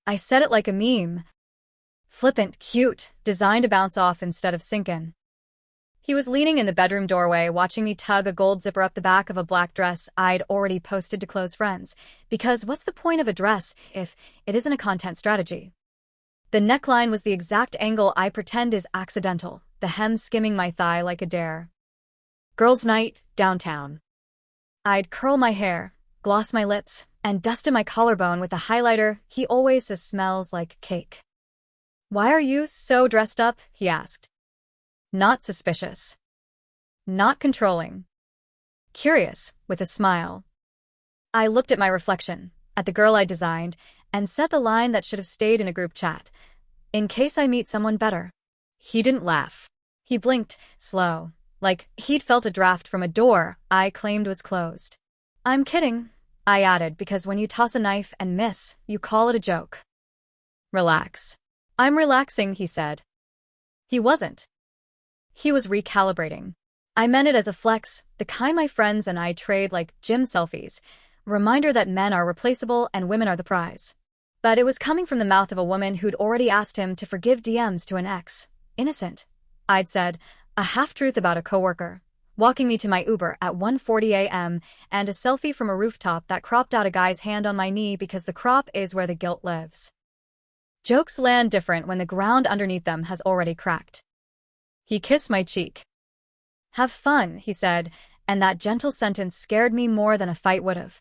I said it like a meme. Flippant, cute, designed to bounce off instead of sink in. He was leaning in the bedroom doorway, watching me tug a gold zipper up the back of a black dress I'd already posted to close friends. Because what's the point of a dress if it isn't a content strategy? The neckline was the exact angle I pretend is accidental, the hem skimming my thigh like a dare. Girls' night, downtown. I'd curl my hair, gloss my lips, and dust in my collarbone with a highlighter he always says smells like cake. "Why are you so dressed up?" he asked. Not suspicious. Not controlling. Curious, with a smile. I looked at my reflection, at the girl I designed, and said the line that should have stayed in a group chat. "In case I meet someone better." He didn't laugh. He blinked, slow, like he'd felt a draft from a door I claimed was closed. "I'm kidding," I added, "because when you toss a knife and miss, you call it a joke." "Relax." "I'm relaxing," he said. He wasn't. He was recalibrating. I meant it as a flex, the kind my friends and I trade like gym selfies. Reminder that men are replaceable and women are the prize. But it was coming from the mouth of a woman who'd already asked him to forgive DMs to an ex. Innocent, I'd said, a half-truth about a coworker, walking me to my Uber at 1:40 a.m. and a selfie from a rooftop that cropped out a guy's hand on my knee because the crop is where the guilt lives. Jokes land different when the ground underneath them has already cracked. He kissed my cheek. "Have fun," he said, and that gentle sentence scared me more than a fight would have.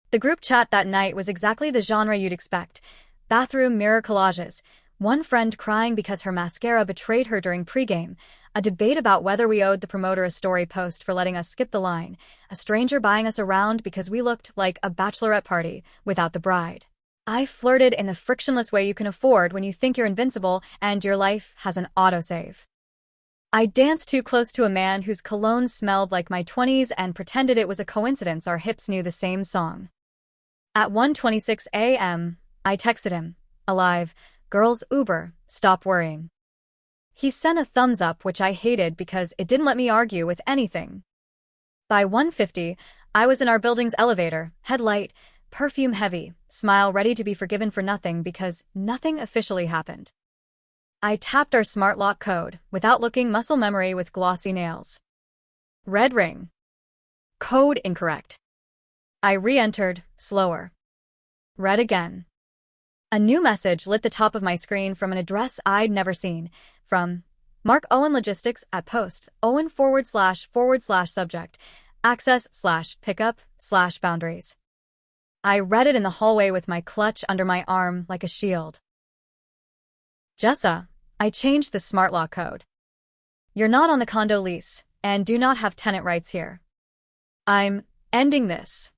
The group chat that night was exactly the genre you'd expect. Bathroom mirror collages, one friend crying because her mascara betrayed her during pregame, a debate about whether we owed the promoter a story post for letting us skip the line, a stranger buying us around because we looked like a bachelorette party without the bride. I flirted in the frictionless way you can afford when you think you're invincible and your life has an autosave. I danced too close to a man whose cologne smelled like my 20s and pretended it was a coincidence our hips knew the same song. At 1:26 a.m., I texted him, "Alive, girls Uber, stop worrying." He sent a thumbs up, which I hated because it didn't let me argue with anything. By 1:50, I was in our building's elevator, headlight, perfume heavy, smile ready to be forgiven for nothing because nothing officially happened. I tapped our smart lock code, without looking, muscle memory with glossy nails. Red ring. Code incorrect. I re-entered, slower. Red again. A new message lit the top of my screen from an address I'd never seen, from Mark Owen Logistics at post, Owen / subject, access / pickup / boundaries. I read it in the hallway with my clutch under my arm like a shield. Jessa, I changed the smart lock code. You're not on the condo lease, and do not have tenant rights here. I'm ending this.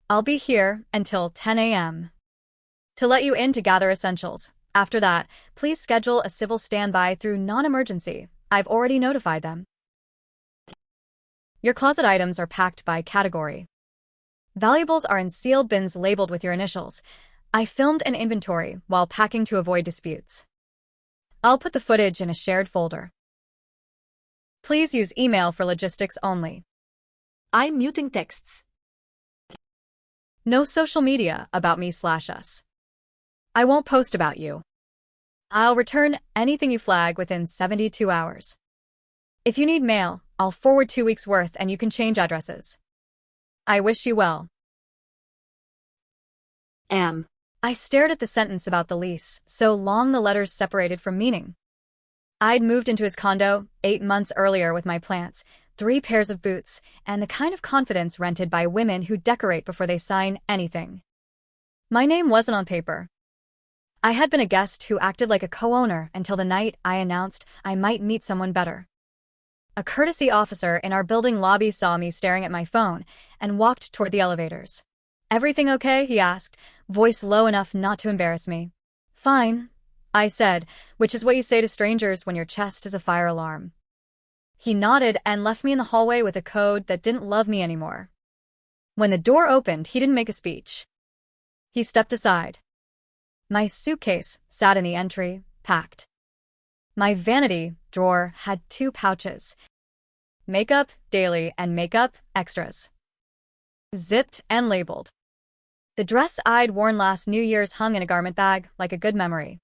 I'll be here until 10 a.m. to let you in to gather essentials. After that, please schedule a civil standby through non-emergency. I've already notified them. Your closet items are packed by category. Valuables are in sealed bins labeled with your initials. I filmed an inventory while packing to avoid disputes. I'll put the footage in a shared folder. Please use email for logistics only. I'm muting texts. No social media about me/us. I won't post about you. I'll return anything you flag within 72 hours. If you need mail, I'll forward 2 weeks' worth and you can change addresses. I wish you well. I stared at the sentence about the lease, so long the letters separated from meaning. I'd moved into his condo 8 months earlier with my plants, 3 pairs of boots, and the kind of confidence rented by women who decorate before they sign anything. My name wasn't on paper. I had been a guest who acted like a co-owner until the night I announced I might meet someone better. A courtesy officer in our building lobby saw me staring at my phone and walked toward the elevators. "Everything okay?" he asked, voice low enough not to embarrass me. "Fine," I said, which is what you say to strangers when your chest is a fire alarm. He nodded and left me in the hallway with a code that didn't love me anymore. When the door opened, he didn't make a speech. He stepped aside. My suitcase sat in the entry, packed. My vanity drawer had 2 pouches. Makeup daily and makeup extras. Zipped and labeled. The dress I'd worn last New Year's hung in a garment bag, like a good memory.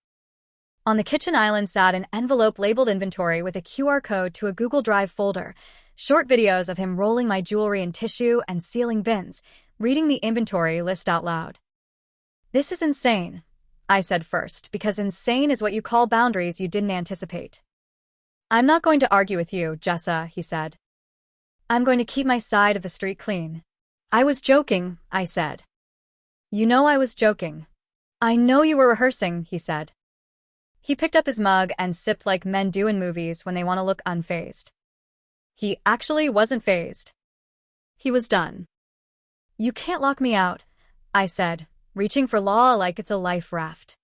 On the kitchen island sat an envelope labeled inventory with a QR code to a Google Drive folder, short videos of him rolling my jewelry in tissue and sealing bins, reading the inventory list out loud. "This is insane," I said first, because insane is what you call boundaries you didn't anticipate. "I'm not going to argue with you, Jessa," he said. "I'm going to keep my side of the street clean." "I was joking," I said. "You know I was joking." "I know you were rehearsing," he said. He picked up his mug and sipped like men do in movies when they want to look unfazed. He actually wasn't fazed. He was done. "You can't lock me out," I said, reaching for law like it's a life raft.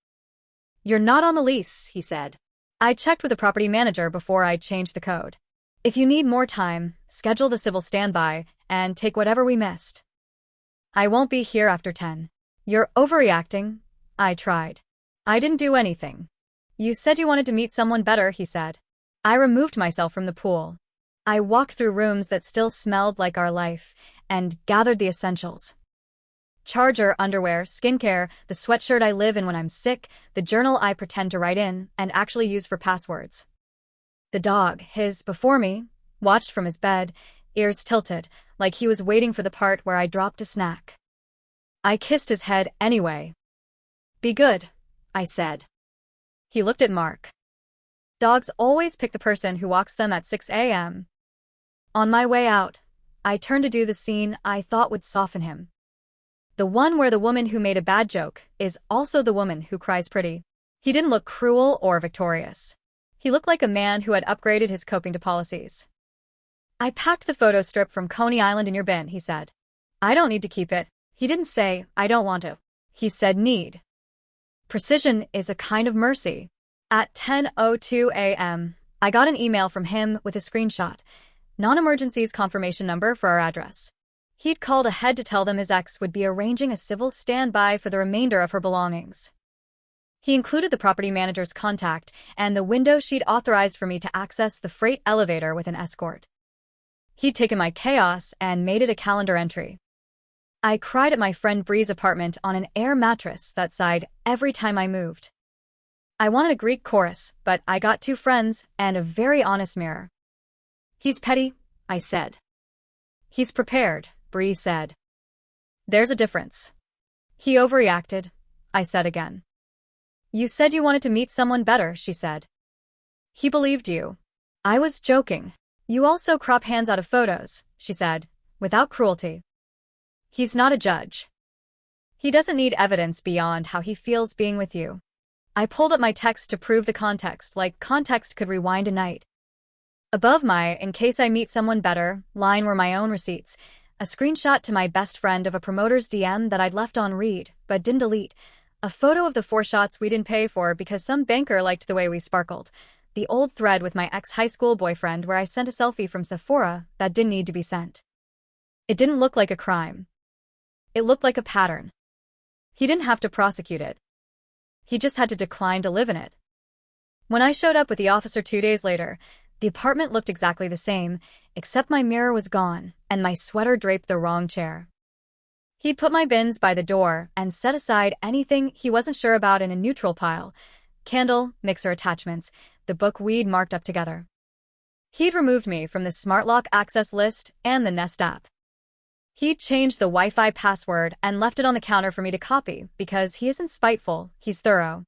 "You're not on the lease," he said. "I checked with the property manager before I changed the code. If you need more time, schedule the civil standby and take whatever we missed. I won't be here after 10. "You're overreacting," I tried. "I didn't do anything." "You said you wanted to meet someone better," he said. I removed myself from the pool. I walked through rooms that still smelled like our life and gathered the essentials. Charger, underwear, skincare, the sweatshirt I live in when I'm sick, the journal I pretend to write in and actually use for passwords. The dog, his before me, watched from his bed, ears tilted, like he was waiting for the part where I dropped a snack. I kissed his head anyway. "Be good," I said. He looked at Mark. Dogs always pick the person who walks them at 6 a.m. On my way out, I turned to do the scene I thought would soften him. The one where the woman who made a bad joke is also the woman who cries pretty. He didn't look cruel or victorious. He looked like a man who had upgraded his coping to policies. "I packed the photo strip from Coney Island in your bin," he said. "I don't need to keep it." He didn't say, "I don't want to." He said, "Need." Precision is a kind of mercy. At 10:02 a.m., I got an email from him with a screenshot, non-emergencies confirmation number for our address. He'd called ahead to tell them his ex would be arranging a civil standby for the remainder of her belongings. He included the property manager's contact and the window she'd authorized for me to access the freight elevator with an escort. He'd taken my chaos and made it a calendar entry. I cried at my friend Bree's apartment on an air mattress that sighed every time I moved. I wanted a Greek chorus, but I got 2 friends and a very honest mirror. "He's petty," I said. "He's prepared," Bree said. "There's a difference." "He overreacted," I said again. "You said you wanted to meet someone better," she said. "He believed you." I was joking. "You also crop hands out of photos," she said, without cruelty. "He's not a judge. He doesn't need evidence beyond how he feels being with you." I pulled up my text to prove the context, like context could rewind a night. Above my "in case I meet someone better" line were my own receipts, a screenshot to my best friend of a promoter's DM that I'd left on read, but didn't delete, a photo of the 4 shots we didn't pay for because some banker liked the way we sparkled, the old thread with my ex-high school boyfriend where I sent a selfie from Sephora that didn't need to be sent. It didn't look like a crime. It looked like a pattern. He didn't have to prosecute it. He just had to decline to live in it. When I showed up with the officer 2 days later, the apartment looked exactly the same, except my mirror was gone and my sweater draped the wrong chair. He'd put my bins by the door and set aside anything he wasn't sure about in a neutral pile: candle, mixer attachments, the book we'd marked up together. He'd removed me from the smart lock access list and the Nest app. He'd changed the Wi-Fi password and left it on the counter for me to copy because he isn't spiteful, he's thorough.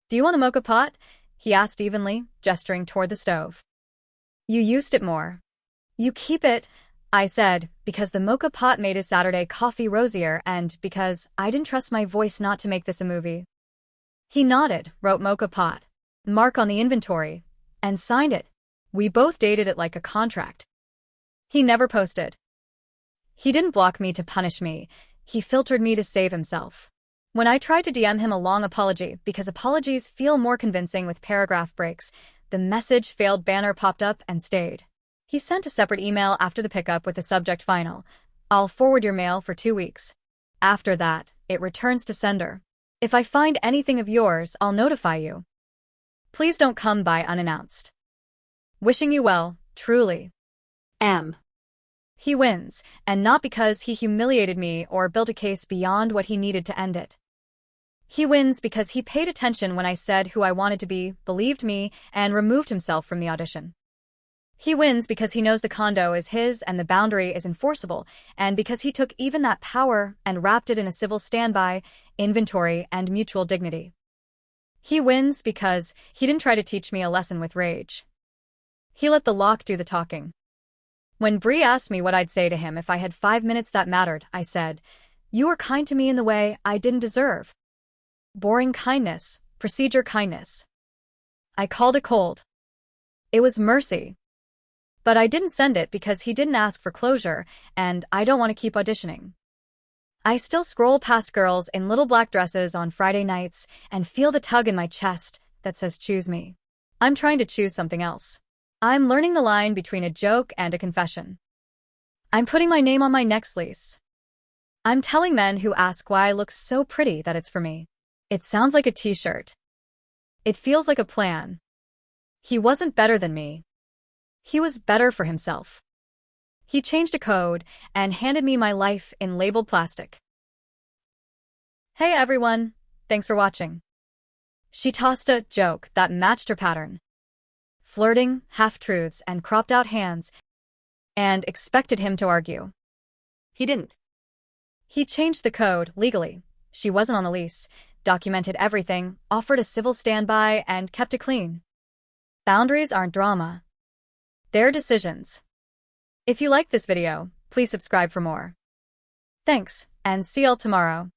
"Do you want a mocha pot?" he asked evenly, gesturing toward the stove. "You used it more." "You keep it," I said, because the mocha pot made his Saturday coffee rosier and because I didn't trust my voice not to make this a movie. He nodded, wrote mocha pot, Mark on the inventory, and signed it. We both dated it like a contract. He never posted. He didn't block me to punish me. He filtered me to save himself. When I tried to DM him a long apology, because apologies feel more convincing with paragraph breaks, the message failed banner popped up and stayed. He sent a separate email after the pickup with the subject final: "I'll forward your mail for 2 weeks. After that, it returns to sender. If I find anything of yours, I'll notify you. Please don't come by unannounced. Wishing you well, truly. M." He wins, and not because he humiliated me or built a case beyond what he needed to end it. He wins because he paid attention when I said who I wanted to be, believed me, and removed himself from the audition. He wins because he knows the condo is his and the boundary is enforceable, and because he took even that power and wrapped it in a civil standby, inventory, and mutual dignity. He wins because he didn't try to teach me a lesson with rage. He let the lock do the talking. When Bree asked me what I'd say to him if I had 5 minutes that mattered, I said, "You were kind to me in the way I didn't deserve. Boring kindness, procedure kindness." I called it cold. It was mercy. But I didn't send it because he didn't ask for closure, and I don't want to keep auditioning. I still scroll past girls in little black dresses on Friday nights and feel the tug in my chest that says choose me. I'm trying to choose something else. I'm learning the line between a joke and a confession. I'm putting my name on my next lease. I'm telling men who ask why I look so pretty that it's for me. It sounds like a t-shirt. It feels like a plan. He wasn't better than me. He was better for himself. He changed a code and handed me my life in labeled plastic. Hey everyone, thanks for watching. She tossed a joke that matched her pattern. Flirting, half-truths, and cropped-out hands, and expected him to argue. He didn't. He changed the code legally. She wasn't on the lease, documented everything, offered a civil standby, and kept it clean. Boundaries aren't drama. They're decisions. If you liked this video, please subscribe for more. Thanks, and see y'all tomorrow.